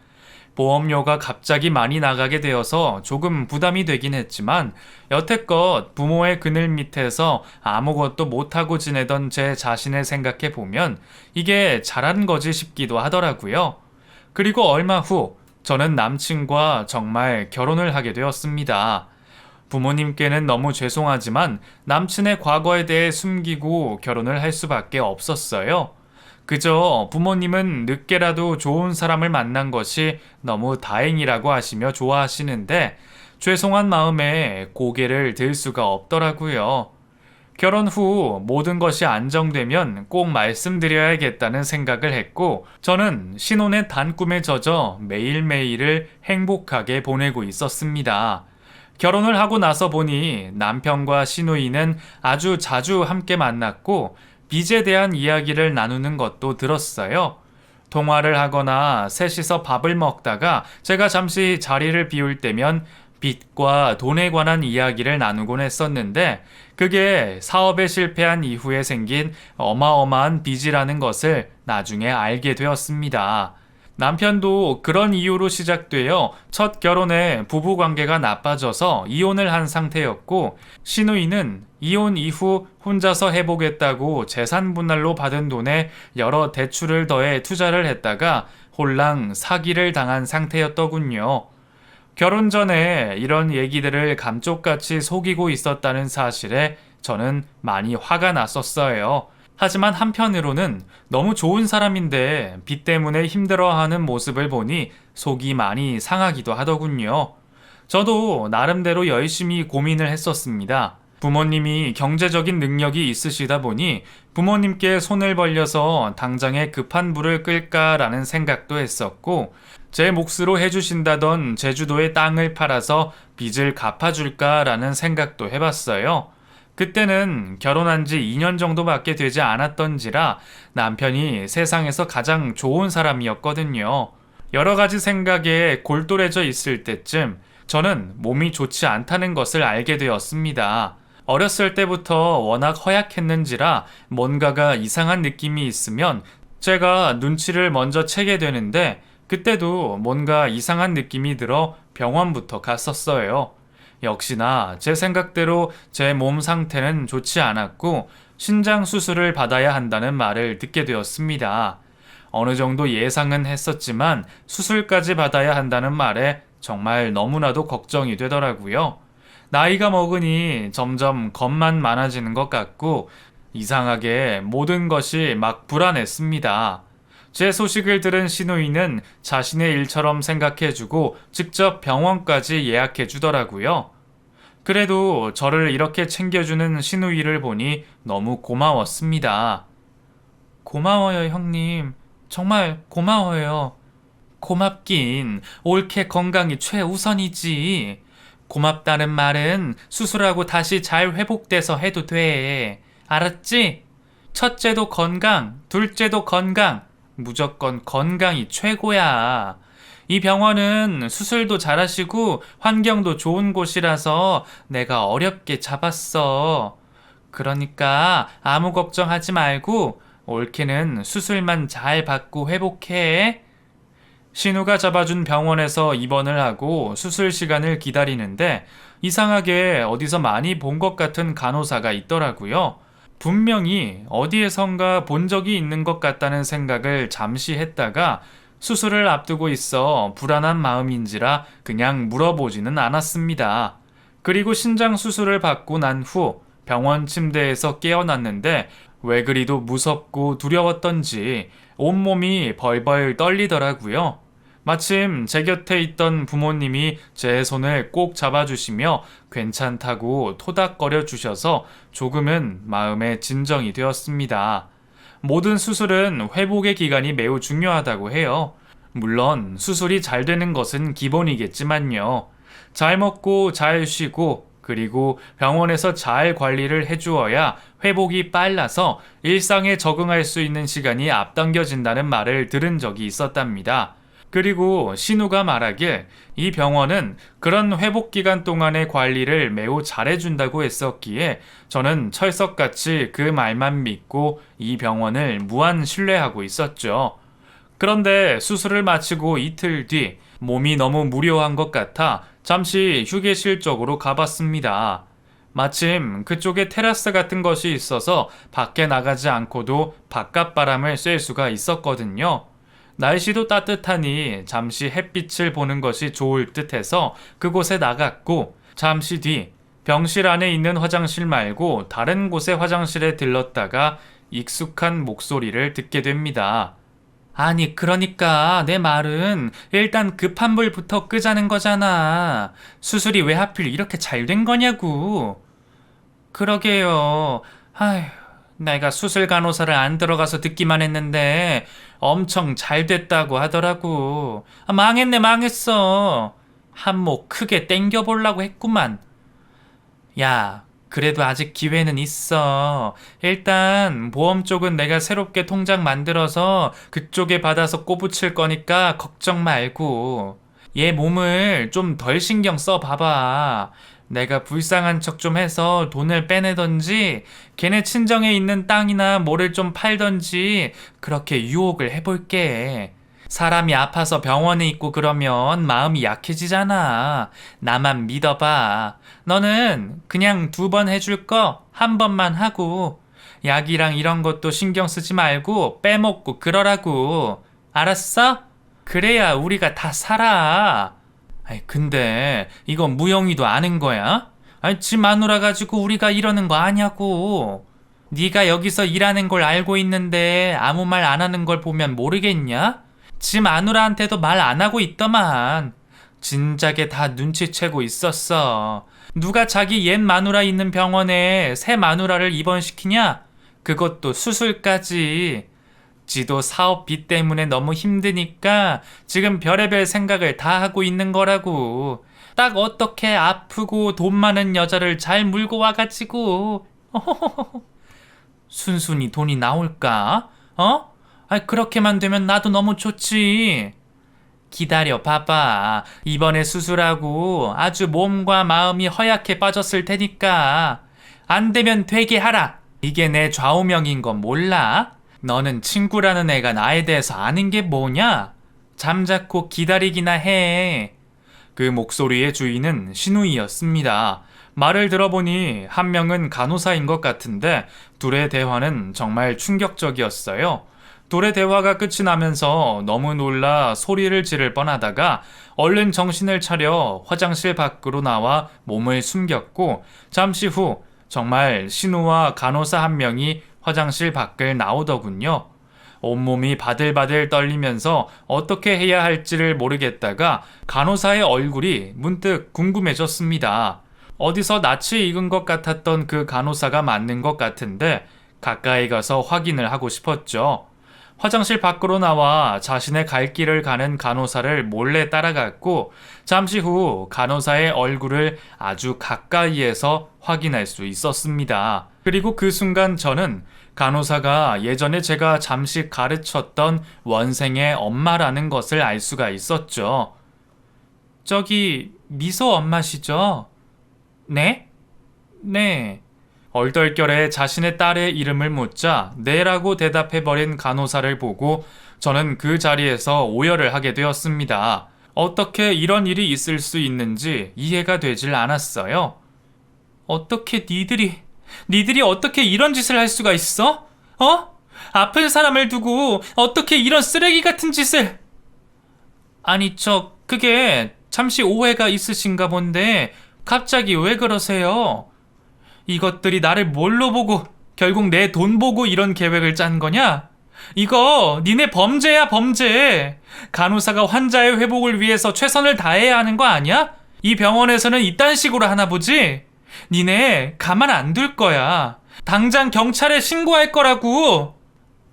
보험료가 갑자기 많이 나가게 되어서 조금 부담이 되긴 했지만 여태껏 부모의 그늘 밑에서 아무것도 못하고 지내던 제 자신을 생각해 보면 이게 잘한 거지 싶기도 하더라고요. 그리고 얼마 후 저는 남친과 정말 결혼을 하게 되었습니다. 부모님께는 너무 죄송하지만 남친의 과거에 대해 숨기고 결혼을 할 수밖에 없었어요. 그저 부모님은 늦게라도 좋은 사람을 만난 것이 너무 다행이라고 하시며 좋아하시는데 죄송한 마음에 고개를 들 수가 없더라고요. 결혼 후 모든 것이 안정되면 꼭 말씀드려야겠다는 생각을 했고 저는 신혼의 단꿈에 젖어 매일매일을 행복하게 보내고 있었습니다. 결혼을 하고 나서 보니 남편과 시누이는 아주 자주 함께 만났고 빚에 대한 이야기를 나누는 것도 들었어요. 통화를 하거나 셋이서 밥을 먹다가 제가 잠시 자리를 비울 때면 빚과 돈에 관한 이야기를 나누곤 했었는데 그게 사업에 실패한 이후에 생긴 어마어마한 빚이라는 것을 나중에 알게 되었습니다. 남편도 그런 이유로 시작되어 첫 결혼에 부부 관계가 나빠져서 이혼을 한 상태였고 시누이는 이혼 이후 혼자서 해보겠다고 재산 분할로 받은 돈에 여러 대출을 더해 투자를 했다가 홀랑 사기를 당한 상태였더군요. 결혼 전에 이런 얘기들을 감쪽같이 속이고 있었다는 사실에 저는 많이 화가 났었어요. 하지만 한편으로는 너무 좋은 사람인데 빚 때문에 힘들어하는 모습을 보니 속이 많이 상하기도 하더군요. 저도 나름대로 열심히 고민을 했었습니다. 부모님이 경제적인 능력이 있으시다 보니 부모님께 손을 벌려서 당장에 급한 불을 끌까라는 생각도 했었고 제 몫으로 해주신다던 제주도의 땅을 팔아서 빚을 갚아줄까라는 생각도 해봤어요. 그때는 결혼한 지 2년 정도밖에 되지 않았던지라 남편이 세상에서 가장 좋은 사람이었거든요. 여러 가지 생각에 골똘해져 있을 때쯤 저는 몸이 좋지 않다는 것을 알게 되었습니다. 어렸을 때부터 워낙 허약했는지라 뭔가가 이상한 느낌이 있으면 제가 눈치를 먼저 채게 되는데 그때도 뭔가 이상한 느낌이 들어 병원부터 갔었어요. 역시나 제 생각대로 제 몸 상태는 좋지 않았고 신장 수술을 받아야 한다는 말을 듣게 되었습니다. 어느 정도 예상은 했었지만 수술까지 받아야 한다는 말에 정말 너무나도 걱정이 되더라고요. 나이가 먹으니 점점 겁만 많아지는 것 같고 이상하게 모든 것이 막 불안했습니다. 제 소식을 들은 시누이는 자신의 일처럼 생각해주고 직접 병원까지 예약해주더라고요. 그래도 저를 이렇게 챙겨주는 시누이를 보니 너무 고마웠습니다. 고마워요, 형님. 정말 고마워요. 고맙긴 옳게 건강이 최우선이지. 고맙다는 말은 수술하고 다시 잘 회복돼서 해도 돼. 알았지? 첫째도 건강, 둘째도 건강. 무조건 건강이 최고야. 이 병원은 수술도 잘하시고 환경도 좋은 곳이라서 내가 어렵게 잡았어. 그러니까 아무 걱정하지 말고 옳게는 수술만 잘 받고 회복해. 신우가 잡아준 병원에서 입원을 하고 수술 시간을 기다리는데 이상하게 어디서 많이 본 것 같은 간호사가 있더라고요. 분명히 어디에선가 본 적이 있는 것 같다는 생각을 잠시 했다가 수술을 앞두고 있어 불안한 마음인지라 그냥 물어보지는 않았습니다. 그리고 신장 수술을 받고 난 후 병원 침대에서 깨어났는데 왜 그리도 무섭고 두려웠던지 온몸이 벌벌 떨리더라고요. 마침 제 곁에 있던 부모님이 제 손을 꼭 잡아주시며 괜찮다고 토닥거려 주셔서 조금은 마음의 진정이 되었습니다. 모든 수술은 회복의 기간이 매우 중요하다고 해요. 물론 수술이 잘 되는 것은 기본이겠지만요. 잘 먹고 잘 쉬고 그리고 병원에서 잘 관리를 해주어야 회복이 빨라서 일상에 적응할 수 있는 시간이 앞당겨진다는 말을 들은 적이 있었답니다. 그리고 신우가 말하길 이 병원은 그런 회복 기간 동안의 관리를 매우 잘해준다고 했었기에 저는 철석같이 그 말만 믿고 이 병원을 무한 신뢰하고 있었죠. 그런데 수술을 마치고 이틀 뒤 몸이 너무 무료한 것 같아 잠시 휴게실 쪽으로 가봤습니다. 마침 그쪽에 테라스 같은 것이 있어서 밖에 나가지 않고도 바깥 바람을 쐴 수가 있었거든요. 날씨도 따뜻하니 잠시 햇빛을 보는 것이 좋을 듯해서 그곳에 나갔고 잠시 뒤 병실 안에 있는 화장실 말고 다른 곳의 화장실에 들렀다가 익숙한 목소리를 듣게 됩니다. 아니, 그러니까 내 말은 일단 급한 불부터 끄자는 거잖아. 수술이 왜 하필 이렇게 잘 된 거냐고. 그러게요. 아휴, 내가 수술 간호사를 안 들어가서 듣기만 했는데 엄청 잘 됐다고 하더라고. 망했네, 망했어. 한몫 크게 땡겨보려고 했구만. 야, 그래도 아직 기회는 있어. 일단 보험 쪽은 내가 새롭게 통장 만들어서 그쪽에 받아서 꼬부칠 거니까 걱정 말고. 얘 몸을 좀 덜 신경 써 봐봐. 내가 불쌍한 척 좀 해서 돈을 빼내던지 걔네 친정에 있는 땅이나 뭐를 좀 팔던지 그렇게 유혹을 해볼게. 사람이 아파서 병원에 있고 그러면 마음이 약해지잖아. 나만 믿어봐. 너는 그냥 2번 해줄 거 1번만 하고 약이랑 이런 것도 신경 쓰지 말고 빼먹고 그러라고. 알았어? 그래야 우리가 다 살아. 아이, 근데 이건 무영이도 아는 거야? 아니, 지 마누라 가지고 우리가 이러는 거 아냐고. 네가 여기서 일하는 걸 알고 있는데 아무 말 안 하는 걸 보면 모르겠냐? 지 마누라한테도 말 안 하고 있더만. 진작에 다 눈치채고 있었어. 누가 자기 옛 마누라 있는 병원에 새 마누라를 입원시키냐? 그것도 수술까지. 지도 사업비 때문에 너무 힘드니까 지금 별의별 생각을 다 하고 있는 거라고. 딱 어떻게 아프고 돈 많은 여자를 잘 물고 와가지고 순순히 돈이 나올까? 어? 아니, 그렇게만 되면 나도 너무 좋지. 기다려 봐봐. 이번에 수술하고 아주 몸과 마음이 허약해 빠졌을 테니까 안 되면 되게 하라. 이게 내 좌우명인 건 몰라? 너는 친구라는 애가 나에 대해서 아는 게 뭐냐? 잠자코 기다리기나 해. 그 목소리의 주인은 신우이였습니다. 말을 들어보니 한 명은 간호사인 것 같은데 둘의 대화는 정말 충격적이었어요. 둘의 대화가 끝이 나면서 너무 놀라 소리를 지를 뻔하다가 얼른 정신을 차려 화장실 밖으로 나와 몸을 숨겼고 잠시 후 정말 신우와 간호사 한 명이 화장실 밖을 나오더군요. 온몸이 바들바들 떨리면서 어떻게 해야 할지를 모르겠다가 간호사의 얼굴이 문득 궁금해졌습니다. 어디서 낯이 익은 것 같았던 그 간호사가 맞는 것 같은데 가까이 가서 확인을 하고 싶었죠. 화장실 밖으로 나와 자신의 갈 길을 가는 간호사를 몰래 따라갔고 잠시 후 간호사의 얼굴을 아주 가까이에서 확인할 수 있었습니다. 그리고 그 순간 저는 간호사가 예전에 제가 잠시 가르쳤던 원생의 엄마라는 것을 알 수가 있었죠. 저기 미소 엄마시죠? 네? 네. 얼떨결에 자신의 딸의 이름을 묻자 네라고 대답해버린 간호사를 보고 저는 그 자리에서 오열을 하게 되었습니다. 어떻게 이런 일이 있을 수 있는지 이해가 되질 않았어요. 어떻게 니들이 니들이 어떻게 이런 짓을 할 수가 있어? 어? 아픈 사람을 두고 어떻게 이런 쓰레기 같은 짓을... 아니, 그게 잠시 오해가 있으신가 본데 갑자기 왜 그러세요? 이것들이 나를 뭘로 보고 결국 내 돈 보고 이런 계획을 짠 거냐? 이거 니네 범죄야, 범죄. 간호사가 환자의 회복을 위해서 최선을 다해야 하는 거 아니야? 이 병원에서는 이딴 식으로 하나 보지? 니네 가만 안 둘 거야. 당장 경찰에 신고할 거라고.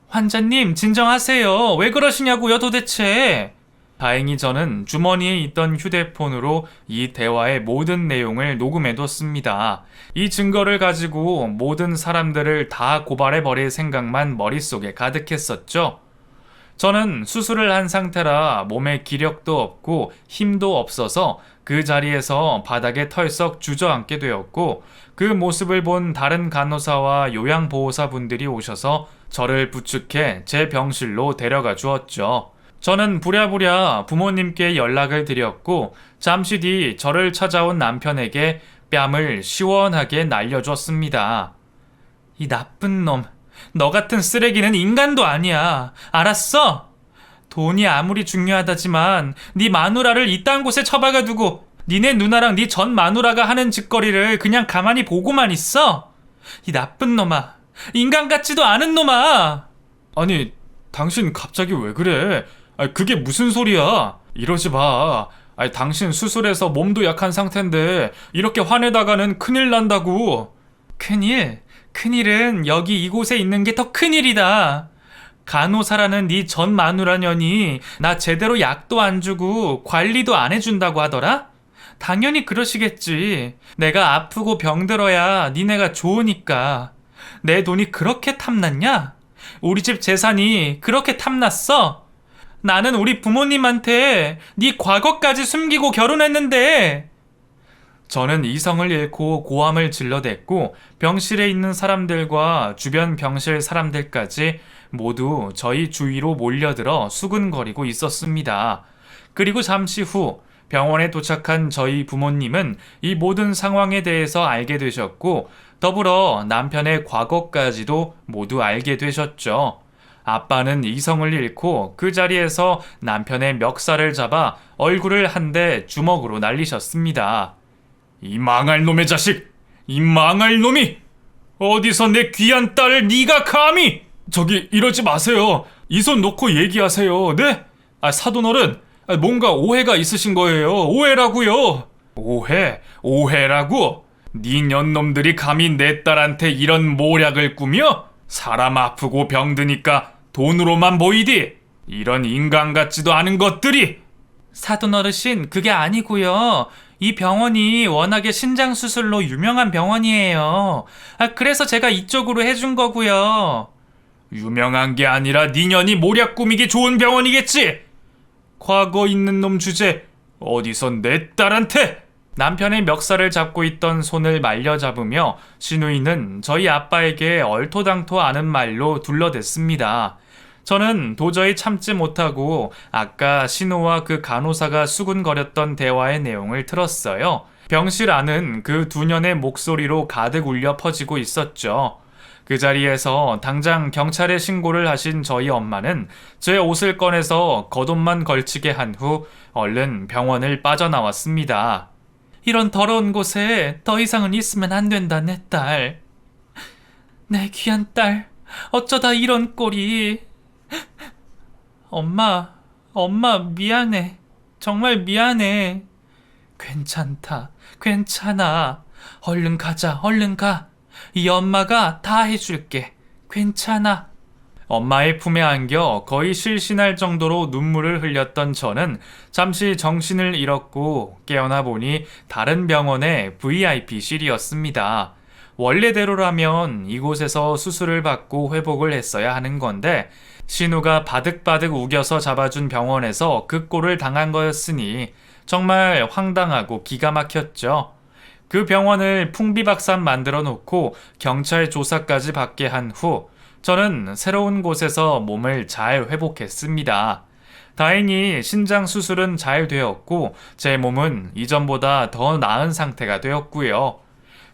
환자님, 진정하세요. 왜 그러시냐고요, 도대체. 다행히 저는 주머니에 있던 휴대폰으로 이 대화의 모든 내용을 녹음해뒀습니다. 이 증거를 가지고 모든 사람들을 다 고발해버릴 생각만 머릿속에 가득했었죠. 저는 수술을 한 상태라 몸에 기력도 없고 힘도 없어서 그 자리에서 바닥에 털썩 주저앉게 되었고, 그 모습을 본 다른 간호사와 요양보호사분들이 오셔서 저를 부축해 제 병실로 데려가 주었죠. 저는 부랴부랴 부모님께 연락을 드렸고, 잠시 뒤 저를 찾아온 남편에게 뺨을 시원하게 날려줬습니다. 이 나쁜 놈, 너 같은 쓰레기는 인간도 아니야. 알았어? 돈이 아무리 중요하다지만 네 마누라를 이딴 곳에 처박아 두고 니네 누나랑 네 전 마누라가 하는 짓거리를 그냥 가만히 보고만 있어? 이 나쁜 놈아, 인간 같지도 않은 놈아. 아니, 당신 갑자기 왜 그래? 그게 무슨 소리야? 이러지 마. 당신 수술해서 몸도 약한 상태인데 이렇게 화내다가는 큰일 난다고. 큰일은 여기 이곳에 있는 게 더 큰일이다. 간호사라는 네 전 마누라년이 나 제대로 약도 안 주고 관리도 안 해준다고 하더라? 당연히 그러시겠지. 내가 아프고 병들어야 니네가 좋으니까. 내 돈이 그렇게 탐났냐? 우리 집 재산이 그렇게 탐났어? 나는 우리 부모님한테 네 과거까지 숨기고 결혼했는데. 저는 이성을 잃고 고함을 질러댔고, 병실에 있는 사람들과 주변 병실 사람들까지 모두 저희 주위로 몰려들어 수근거리고 있었습니다. 그리고 잠시 후 병원에 도착한 저희 부모님은 이 모든 상황에 대해서 알게 되셨고, 더불어 남편의 과거까지도 모두 알게 되셨죠. 아빠는 이성을 잃고 그 자리에서 남편의 멱살을 잡아 얼굴을 한 대 주먹으로 날리셨습니다. 이 망할 놈의 자식! 이 망할 놈이! 어디서 내 귀한 딸을 네가 감히! 저기 이러지 마세요. 이 손 놓고 얘기하세요. 네? 사돈어른, 뭔가 오해가 있으신 거예요. 오해라고요. 오해라고? 네 년놈들이 감히 내 딸한테 이런 모략을 꾸며? 사람 아프고 병드니까 돈으로만 보이디? 이런 인간 같지도 않은 것들이! 사돈 어르신, 그게 아니고요. 이 병원이 워낙에 신장 수술로 유명한 병원이에요. 그래서 제가 이쪽으로 해준 거고요. 유명한 게 아니라 네 년이 모략 꾸미기 좋은 병원이겠지? 과거 있는 놈 주제 어디서 내 딸한테! 남편의 멱살을 잡고 있던 손을 말려잡으며 신우이는 저희 아빠에게 얼토당토 않은 말로 둘러댔습니다. 저는 도저히 참지 못하고 아까 신우와 그 간호사가 수군거렸던 대화의 내용을 들었어요. 병실 안은 그 두 년의 목소리로 가득 울려 퍼지고 있었죠. 그 자리에서 당장 경찰에 신고를 하신 저희 엄마는 제 옷을 꺼내서 겉옷만 걸치게 한 후 얼른 병원을 빠져나왔습니다. 이런 더러운 곳에 더 이상은 있으면 안 된다, 내 딸. 내 귀한 딸, 어쩌다 이런 꼴이. 엄마 미안해. 정말 미안해. 괜찮다, 괜찮아. 얼른 가자, 얼른 가. 이 엄마가 다 해줄게. 괜찮아. 엄마의 품에 안겨 거의 실신할 정도로 눈물을 흘렸던 저는 잠시 정신을 잃었고 깨어나 보니 다른 병원의 VIP실이었습니다. 원래대로라면 이곳에서 수술을 받고 회복을 했어야 하는 건데 신우가 바득바득 우겨서 잡아준 병원에서 그 꼴을 당한 거였으니 정말 황당하고 기가 막혔죠. 그 병원을 풍비박산 만들어 놓고 경찰 조사까지 받게 한 후 저는 새로운 곳에서 몸을 잘 회복했습니다. 다행히 신장 수술은 잘 되었고 제 몸은 이전보다 더 나은 상태가 되었고요.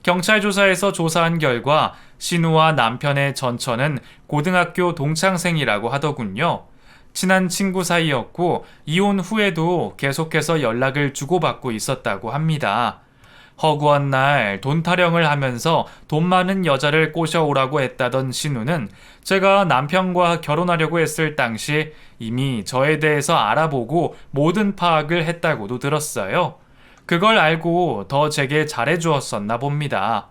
경찰 조사에서 조사한 결과 신우와 남편의 전처는 고등학교 동창생이라고 하더군요. 친한 친구 사이였고 이혼 후에도 계속해서 연락을 주고받고 있었다고 합니다. 허구한 날 돈 타령을 하면서 돈 많은 여자를 꼬셔오라고 했다던 신우는 제가 남편과 결혼하려고 했을 당시 이미 저에 대해서 알아보고 모든 파악을 했다고도 들었어요. 그걸 알고 더 제게 잘해주었었나 봅니다.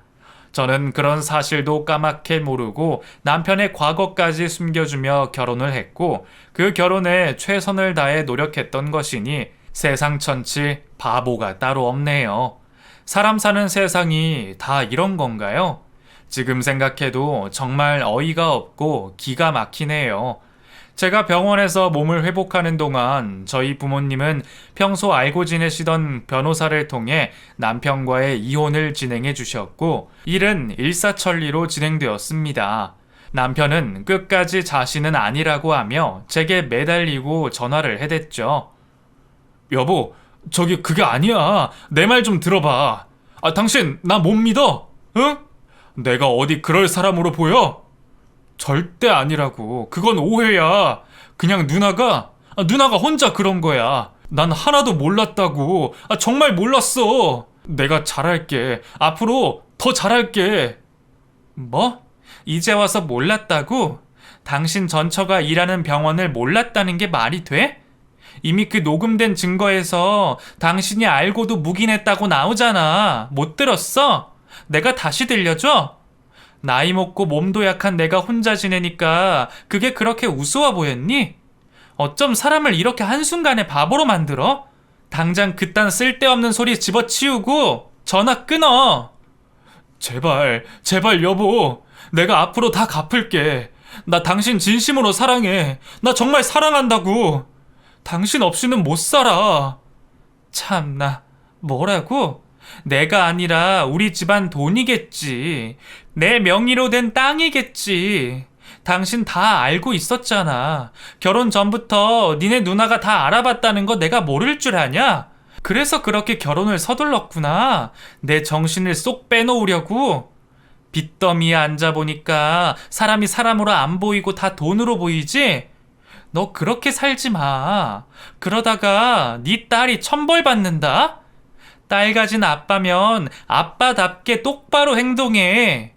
저는 그런 사실도 까맣게 모르고 남편의 과거까지 숨겨주며 결혼을 했고 그 결혼에 최선을 다해 노력했던 것이니 세상 천치 바보가 따로 없네요. 사람 사는 세상이 다 이런 건가요? 지금 생각해도 정말 어이가 없고 기가 막히네요. 제가 병원에서 몸을 회복하는 동안 저희 부모님은 평소 알고 지내시던 변호사를 통해 남편과의 이혼을 진행해 주셨고 일은 일사천리로 진행되었습니다. 남편은 끝까지 자신은 아니라고 하며 제게 매달리고 전화를 해댔죠. 여보, 저기 그게 아니야. 내 말 좀 들어봐. 당신 나 못 믿어? 응? 내가 어디 그럴 사람으로 보여? 절대 아니라고. 그건 오해야. 그냥 누나가 혼자 그런 거야. 난 하나도 몰랐다고. 정말 몰랐어. 내가 잘할게. 앞으로 더 잘할게. 뭐? 이제 와서 몰랐다고? 당신 전처가 일하는 병원을 몰랐다는 게 말이 돼? 이미 그 녹음된 증거에서 당신이 알고도 묵인했다고 나오잖아. 못 들었어? 내가 다시 들려줘? 나이 먹고 몸도 약한 내가 혼자 지내니까 그게 그렇게 우스워 보였니? 어쩜 사람을 이렇게 한순간에 바보로 만들어? 당장 그딴 쓸데없는 소리 집어치우고 전화 끊어. 제발, 제발 여보. 내가 앞으로 다 갚을게. 나 당신 진심으로 사랑해. 나 정말 사랑한다고. 당신 없이는 못 살아. 참나, 뭐라고? 내가 아니라 우리 집안 돈이겠지. 내 명의로 된 땅이겠지. 당신 다 알고 있었잖아. 결혼 전부터 니네 누나가 다 알아봤다는 거 내가 모를 줄 아냐? 그래서 그렇게 결혼을 서둘렀구나. 내 정신을 쏙 빼놓으려고. 빚더미에 앉아보니까 사람이 사람으로 안 보이고 다 돈으로 보이지? 너 그렇게 살지 마. 그러다가 네 딸이 천벌 받는다? 딸 가진 아빠면 아빠답게 똑바로 행동해.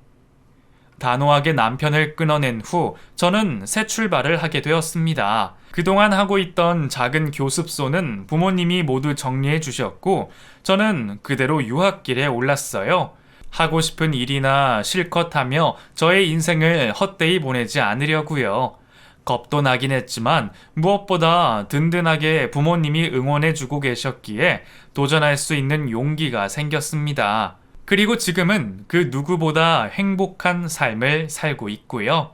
단호하게 남편을 끊어낸 후 저는 새 출발을 하게 되었습니다. 그동안 하고 있던 작은 교습소는 부모님이 모두 정리해 주셨고 저는 그대로 유학길에 올랐어요. 하고 싶은 일이나 실컷 하며 저의 인생을 헛되이 보내지 않으려고요. 겁도 나긴 했지만 무엇보다 든든하게 부모님이 응원해주고 계셨기에 도전할 수 있는 용기가 생겼습니다. 그리고 지금은 그 누구보다 행복한 삶을 살고 있고요.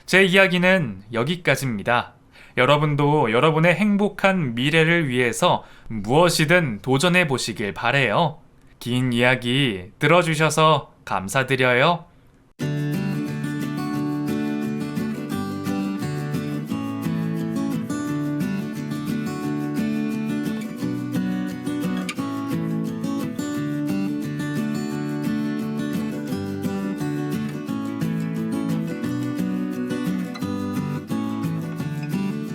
제 이야기는 여기까지입니다. 여러분도 여러분의 행복한 미래를 위해서 무엇이든 도전해 보시길 바래요. 긴 이야기 들어주셔서 감사드려요.